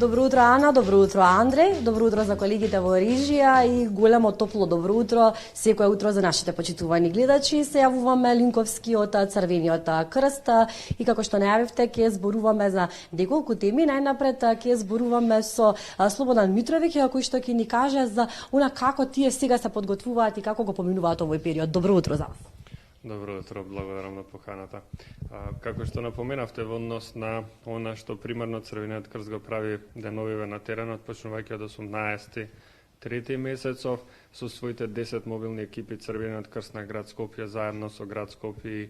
Добро утро, Ана, добро утро, Андреј, добро утро за колегите во режија и големо топло добро утро секое утро за нашите почитувани гледачи. Се јавуваме Линковски од Црвениот крст и како што најавивте, ќе зборуваме за неколку теми. Најнапред ќе зборуваме со Слободан Митровиќ, кој што ќе ни каже за она како тие сега се подготвуваат и како го поминуваат овој период. Добро утро за вас. Добро утро, благодарам на поканата. Како што напоменавте во однос на она што примарно Црвениот крст го прави деновиве на теренот, почнувајќи од 18 трети месецов со своите 10 мобилни екипи Црвениот крст на град Скопје заедно со град Скопје и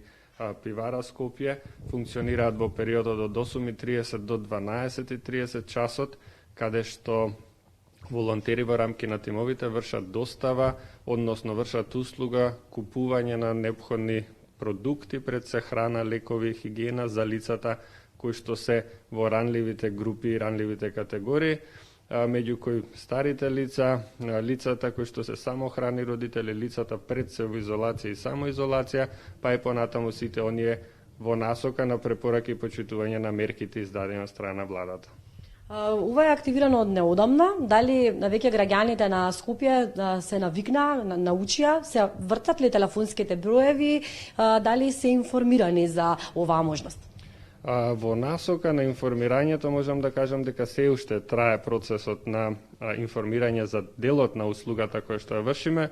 пивара Скопје функционираат во периодот од 8:30 до 12:30 часот, каде што волонтери во рамки на тимовите вршат достава, односно вршат услуга, купување на неопходни продукти, пред се храна, лекови, хигиена за лицата кои што се во ранливите групи и ранливите категории, меѓу кои старите лица, лицата кои што се самохрани родители, лицата пред се во изолација и самоизолација, па и понатаму сите оние во насока на препораки и почитување на мерките издадени од страна на владата. Ова е активирано од неодамна. Дали веќе граѓаните на Скопје се навикнаа, научија, се вртат ли телефонските броеви, дали се информирани за оваа можност? Во насока на информирањето можам да кажам дека се уште трае процесот на информирање за делот на услугата која што ја вршиме.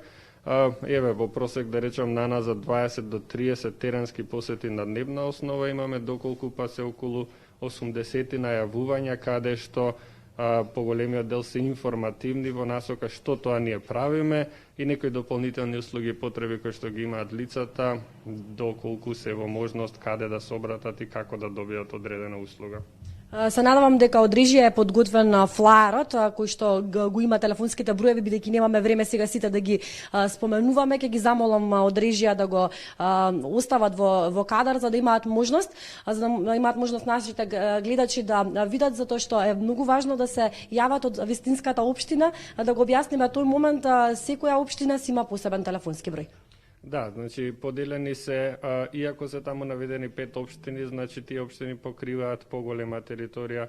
Еве, во просек да речам на за 20 до 30 теренски посети на дневна основа имаме, доколку па се околу 80 најавувања, каде што поголемиот дел се информативни во насока што тоа ние правиме и некои дополнителни услуги и потреби кои што ги имаат лицата, доколку се во можност каде да се обратат и како да добијат одредена услуга. Се надевам дека од режија е подготвен флаерот, кој што го има телефонските броеви, бидејќи немаме време сега сите да ги споменуваме, ќе ги замолам од режија да го остават во кадар за да имаат можност, нашите гледачи да видат, затоа што е многу важно да се јават од вистинската општина, да го објасниме тој момент, секоја општина си има посебен телефонски број. Да, значи поделени се, иако се таму наведени 5 општини, значи тие општини покриваат поголема територија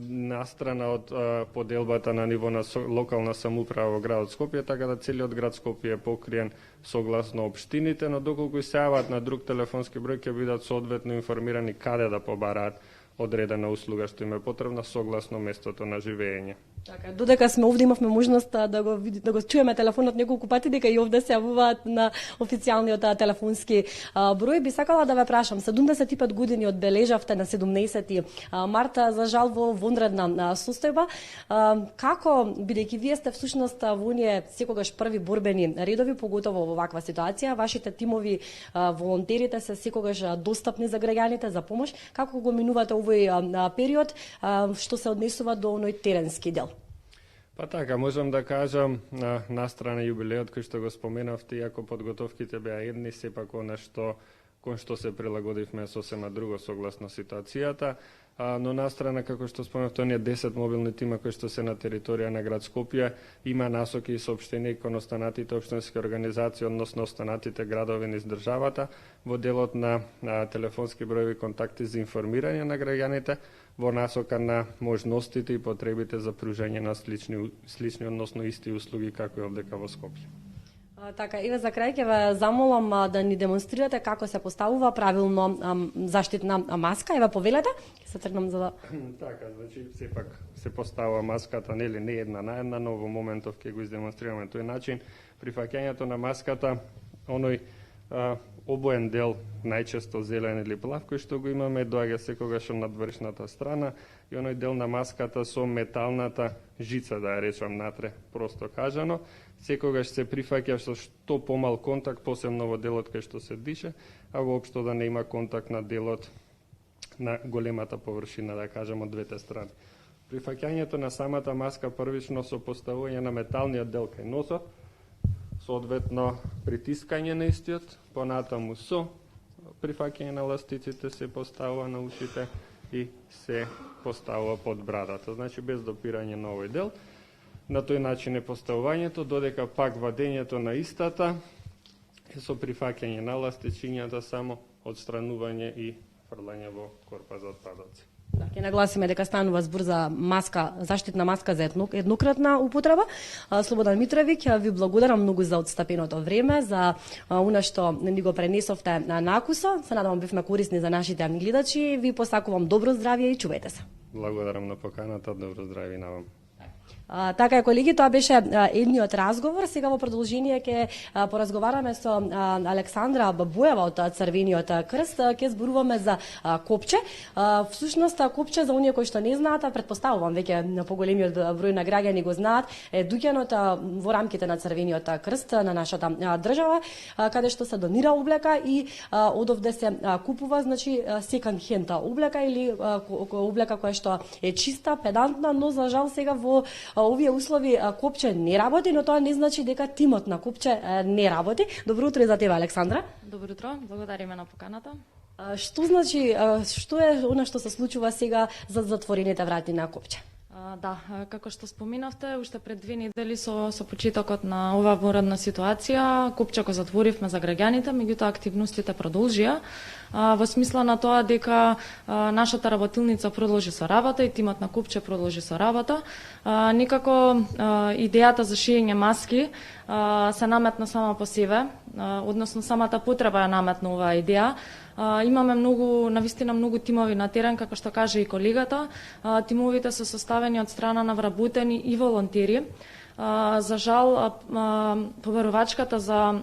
настрана од поделбата на ниво на локална самоуправа во градот Скопје, така да целиот град Скопје е покриен согласно општините, но доколку се јават на друг телефонски број ќе бидат соодветно информирани каде да побараат одредена услуга што им е потребна согласно местото на живење. Така, додека сме овде имавме можност да го чуеме телефонот неколку пати, дека и овде се јавуваат на официјалниот телефонски број. Би сакала да ве прашам, 75 години одбележавте на 17 марта, за жал во вонредна состојба. Како, бидејќи вие сте всушност во оние секогаш први борбени редови, поготово во ваква ситуација, вашите тимови, волонтерите се секогаш достапни за граѓаните за помош, како го минувате овој период, што се однесува до оној теренски дел? Па така, можам да кажам, настрана јубилеот кој што го споменавте, иако подготовките беа едни, сепак она кон што се прилагодивме сосема друго согласно ситуацијата, но настрана, како што споменавте, оние 10 мобилни тима кои што се на територија на град Скопје, има насоки и соопштени кон останатите општински организации, односно останатите градови низ државата, во делот на телефонски броеви контакти за информирање на граѓаните, во насока на можностите и потребите за пружање на слични, односно исти услуги како и овдека во Скопје. Така, еве за крај ќе ве замолам да ни демонстрирате како се поставува правилно заштитна маска. Еве повелете, ќе се тргнам за да... Така, значи сепак се поставува маската, нели не една на една, но во моментов ќе го издемонстрираме тој начин. При фаќањето на маската, оној обоен дел, најчесто зелен или плав, кој што го имаме, доаѓа секогаш од надвршната страна и оној дел на маската со металната жица, да ја речам натре, просто кажано, секогаш се прифаќа со што помал контакт, посебно во делот кај што се дише, а воопшто да не има контакт на делот на големата површина, да кажем, од двете страни. Прифаќањето на самата маска првично со поставување на металниот дел кај носот, соодветно притискање на истиот, понатаму со прифаќање на ластиците се поставува на ушите и се поставува под брадата, значи без допирање на овој дел. На тој начин е поставувањето, додека пак вадењето на истата е со прифаќање на ластичињата, само одстранување и фрлање во корпа за отпадоци. Да, ќе нагласиме дека станува збор за маска, заштитна маска за еднократна употреба. Слободан Митровиќ, ви благодарам многу за отстапеното време, за она што ни го пренесовте на накуса. Се надевам бивме корисни за нашите гледачи. Ви посакувам добро здравје и чувајте се. Благодарам на поканата, добро здравје на вам. Така е, колеги, тоа беше едниот разговор. Сега во продолжение ќе поразговараме со Александра Бабуева од Црвениот крст. Ќе зборуваме за копче. Всушност, копче, за оние кои што не знаат, предпоставувам веќе поголемиот број на граѓани го знаат, е дуѓенот во рамките на Црвениот крст на нашата држава, каде што се донира облека и одовде се купува, значи, секонд хенд облека или облека која што е чиста, педантна, но за жал сега во овие услови копче не работи, но тоа не значи дека тимот на копче не работи. Добро утро и за тебе, Александра. Добро утро, благодариме на поканата. Што значи, што е она што се случува сега за затворените врати на копче? Да, како што споминавте, уште пред 2 недели со почетокот на оваа воредна ситуација, копче го затворивме за граѓаните, меѓутоа активностите продолжија, во смисла на тоа дека нашата работилница продолжи со работа и тимот на копче продолжи со работа. Некако идејата за шиење маски се наметна сама по себе, односно самата потреба ја наметна оваа идеја. Имаме навистина многу тимови на терен, како што каже и колегата. Тимовите се составени од страна на вработени и волонтери. За жал, побарувачката за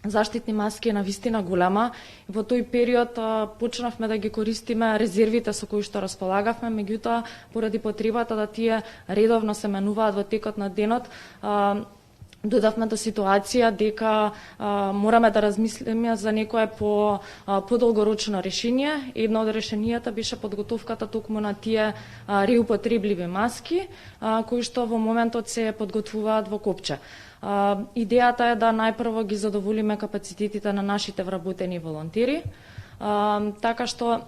заштитни маски е навистина голема. Во тој период почнавме да ги користиме резервите со кои што располагавме, меѓутоа, поради потребата да тие редовно се менуваат во текот на денот, додавме до ситуација дека мораме да размислиме за некое подолгорочно решение. Едно од решенијата беше подготовката токму на тие реупотребливи маски, кои што во моментот се подготвуваат во копче. Идејата е да најпрво ги задоволиме капацитетите на нашите вработени волонтери, така што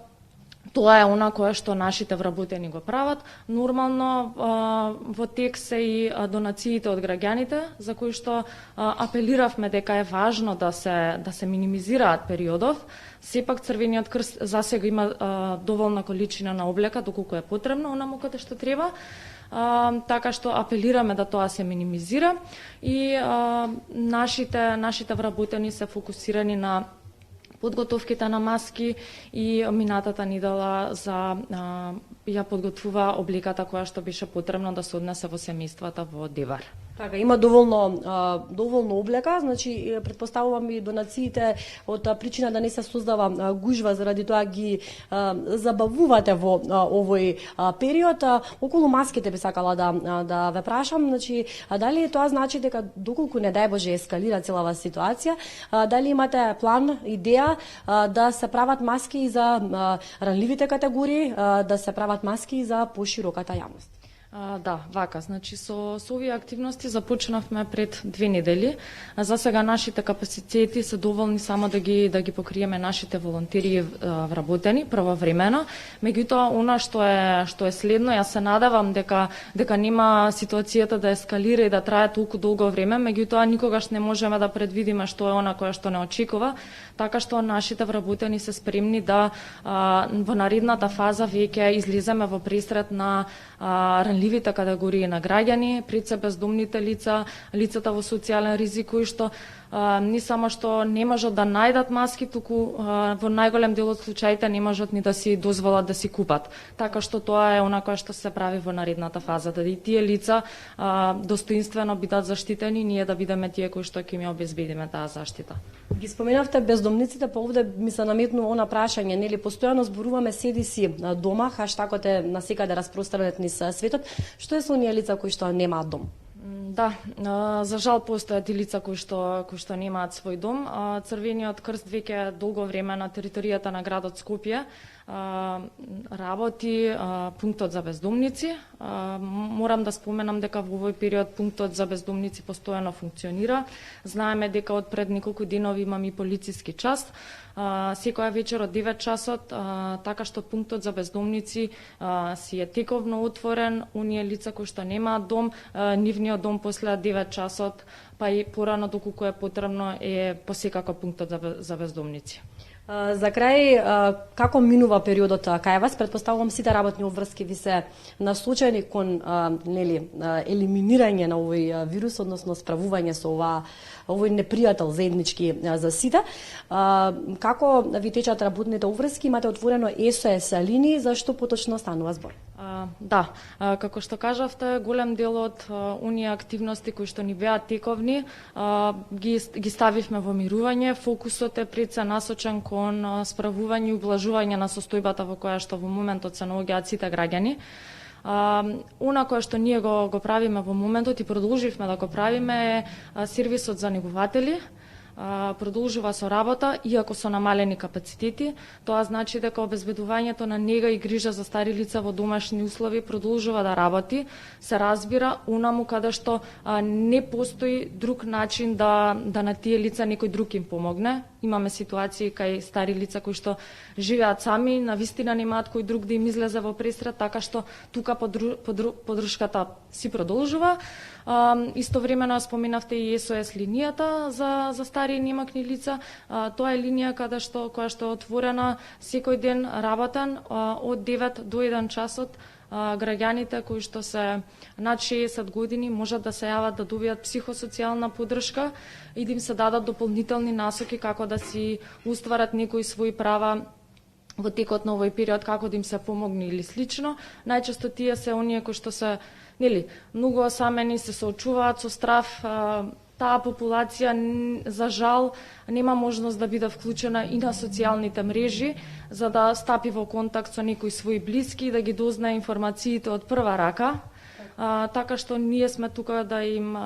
тоа е она кое што нашите вработени го прават. Нормално во тек се и донациите од граѓаните, за кои што апелиравме дека е важно да се минимизираат периодов. Сепак Црвениот крст засега има доволна количина на облека, доколку е потребно, онаму каде што треба. Така што апелираме да тоа се минимизира и нашите вработени се фокусирани на подготовките на маски и минатата недела ја подготвува обликата која што беше потребно да се однесе во семејствата во Девар. Така, има доволно облека, значи претпоставувам и донациите од причина да не се создава гужва, заради тоа ги забавувате во овој период. Околу маските би сакала да ве прашам, значи дали тоа значи дека доколку не дај Боже ескалира целава ситуација, дали имате план, идеја да се прават маски и за ранливите категории, да се прават маски и за пошироката јавност? Да, вака, значи со овие активности започнавме пред 2 недели. За сега нашите капацитети се доволни само да ги покриеме нашите волонтери и вработени правовремено. Меѓутоа, она што е следно, јас се надевам дека нема ситуацијата да ескалира и да трае толку долго време, меѓутоа никогаш не можеме да предвидиме што е она кое што не очекува, така што нашите вработени се спремни да во наредната фаза веќе излеземе во пресрет на ранливите категории на граѓани, пред се бездомните лица, лицата во социјален ризик, кои што не само што не можат да најдат маски, туку во најголем дел од случаите не можат ни да си дозволат да си купат. Така што тоа е она кое што се прави во наредната фаза, да и тие лица достоинствено бидат заштитени, ние да бидеме тие кои што ќе ми обезбедиме таа заштита. Ги споменавте бездомниците, па овде ми се наметнува она прашање, нели постојано зборуваме седи си дома, хаштагот е насекаде распространет низ светот. Што е со оние лица кои што немаат дом? Да, за жал постојат и лица кои што немаат свој дом. Црвениот крст веќе долго време на територијата на градот Скопје работи пунктот за бездомници. Морам да споменам дека во овој период пунктот за бездомници постојано функционира. Знаеме дека од пред неколку денови имаме и полициски час. Секоја вечер од 9 часот, така што пунктот за бездомници си е тековно отворен. Оние лица кои што немаат дом, нивниот дом после 9 часот, па и порано доколку е потребно, е посекако пунктот за бездомници. За крај, како минува периодот кај вас? Предпоставувам сите работни обврски ви се насочени кон елиминирање на овој вирус, односно справување со овој непријател заеднички за сите. Како ви течат работните обврски? Имате отворено SOS линии, за што поточно станува збор? Да, како што кажавте, голем дел од оние активности кои што ни беа тековни, ги ставивме во мирување. Фокусот е пред се насочен кон справување и ублажување на состојбата во која што во моментот се наоѓаат сите граѓани. Она кое што ние го правиме во моментот и продолживме да го правиме е сервисот за негователи. Продолжува со работа, иако со намалени капацитети. Тоа значи дека обезбедувањето на нега и грижа за стари лица во домашни услови продолжува да работи. Се разбира, унаму каде што не постои друг начин да на тие лица некој друг им помогне. Имаме ситуации кај стари лица кои што живеат сами, на вистина немаат кој друг да им излезе во пресред, така што тука поддршката си продолжува. Истовремено споменавте и SOS линијата за стари и немакни лица. Тоа е линија која што е отворена секој ден работен од 9 до 1 часот. Граѓаните кои што се над 60 години можат да се јават да добијат психосоцијална поддршка и да им се дадат дополнителни насоки како да си устварат некои своји права во текот на овој период, како да им се помогне или слично. Најчесто тие се оние кои што се многу осамени, се соочуваат со страв. Таа популација, за жал, нема можност да биде вклучена и на социјалните мрежи, за да стапи во контакт со некои своји блиски и да ги дознае информациите од прва рака. Така што ние сме тука да им,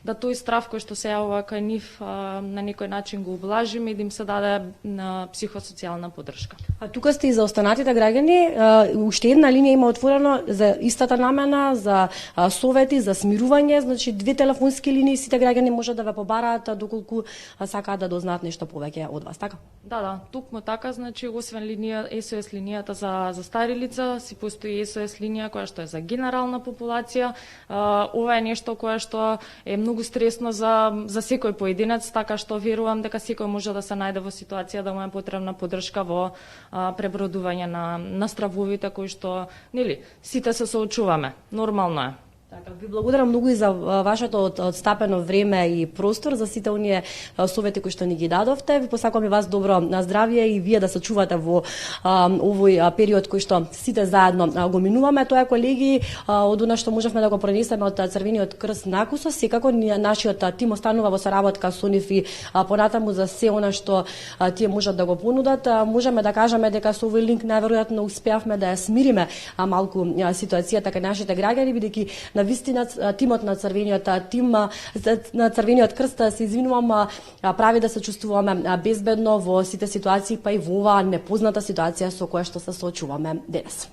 да тој страв кој што се јавува кај нив на некој начин го облажиме и да им се даде на психосоцијална поддршка. Тука сте и за останатите граѓани, уште една линија има отворено за истата намена, за совети, за смирување, значи 2 телефонски линии, сите граѓани можат да ве побараат доколку сакаат да дознаат нешто повеќе од вас, така? Да, тукму така, значи освен SOS линијата за стари лица, си постои SOS линија која што е за генерална популација. Ова е нешто кое што е многу стресно за секој поединец, така што верувам дека секој може да се најде во ситуација да му е потребна поддршка во пребродување на стравовите кои што, сите се соочуваме. Нормално е. Така, ви благодарам многу и за вашето одстапено време и простор, за сите оние совети кои што ни ги дадовте. Ви посакувам и вас добро здравје и вие да се чувате во овој период кој што сите заедно го минуваме. Тоа е, колеги, од она што можевме да го пренесеме од Црвениот крст на Кусо. Секако нашиот тим останува во соработка со нив и понатаму за се она што тие можат да го понудат. Можеме да кажеме дека со овој линк најверојатно успеавме да ја смириме малку ситуацијата кај нашите граѓани, бидејќи на вистина тимот на Црвениот крст, се извинувам, прави да се чувствуваме безбедно во сите ситуации, па и во оваа непозната ситуација со која што се соочуваме денес.